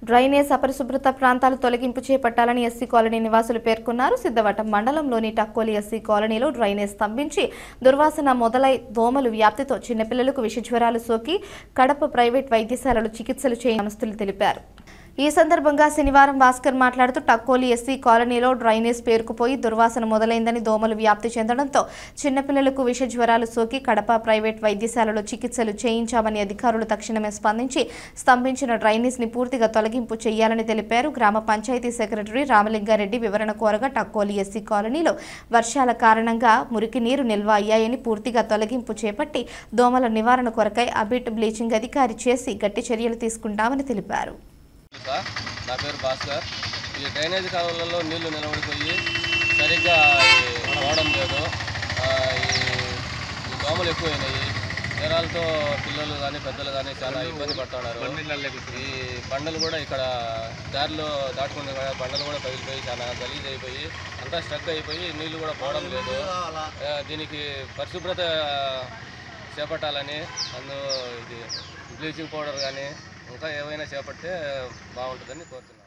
Drainage అపరిశుభ్రత ప్రాంతాలు తొలగింపు చేపట్టాలని ఎస్సీ కాలనీ నివాసులు పేర్కొన్నారు. సిద్ధవటం మండలంలోని టక్కోలి ఎస్సీ కాలనీలో డ్రైనేజ్ స్తంభించి దుర్వాసన మొదలై దోమలు వ్యాప్తితో చిన్నపిల్లలకు విషజ్వరాలు సోకి కడప ప్రైవేట్ వైద్యశాలలు చికిత్సలు చేయని సంస్థలు తెలిపారు. ఈ సందర్భంగా శనివారం భాస్కర్ మాట్లాడుతూ టక్కోలి ఎస్సీ కాలనీలో డ్రైనేజ్ పేరుకుపోయి దుర్వాసన మొదలైందని, దోమలు వ్యాప్తి చెందడంతో చిన్నపిల్లలకు విషజ్వరాలు సోకి కడప ప్రైవేట్ వైద్యశాలలో చికిత్సలు చేయించామని అధికారులు తక్షణమే స్పందించి స్తంభించిన డ్రైనేజ్ ని పూర్తిగా తొలగింపు చేయాలని తెలిపారు. గ్రామ పంచాయతీ సెక్రటరీ రామలింగారెడ్డి వివరణ కోరగా టక్కోలి ఎస్సీ కాలనీలో వర్షాల కారణంగా మురికి నీరు నిల్వ అయ్యాయని, పూర్తిగా తొలగింపు చేపట్టి దోమల నివారణ కొరకై అబిట్ బ్లీచింగ్ అధికారి చేసి గట్టి చర్యలు తీసుకుంటామని తెలిపారు. నా పేరు భాస్కర్. ఈ డ్రైనేజ్ కాలువలలో నీళ్లు నిలబడిపోయి సరిగ్గా పోవడం లేదు. ఈ దోమలు ఎక్కువైనాయి. జ్వరాలతో పిల్లలు కానీ పెద్దలు కానీ చాలా ఇబ్బంది పడుతున్నారు. ఈ బండలు కూడా ఇక్కడ దారిలో దాటుకునే బండలు కూడా పగిలిపోయి చాలా గలీజ్ అయిపోయి అంతా స్ట్రక్ అయిపోయి నీళ్లు కూడా పోవడం లేదు. దీనికి పరిశుభ్రత చేపట్టాలని ఇది బ్లీచింగ్ పౌడర్ కానీ ఇంకా ఏమైనా చేపడితే బాగుంటుందని కోరుతున్నాను.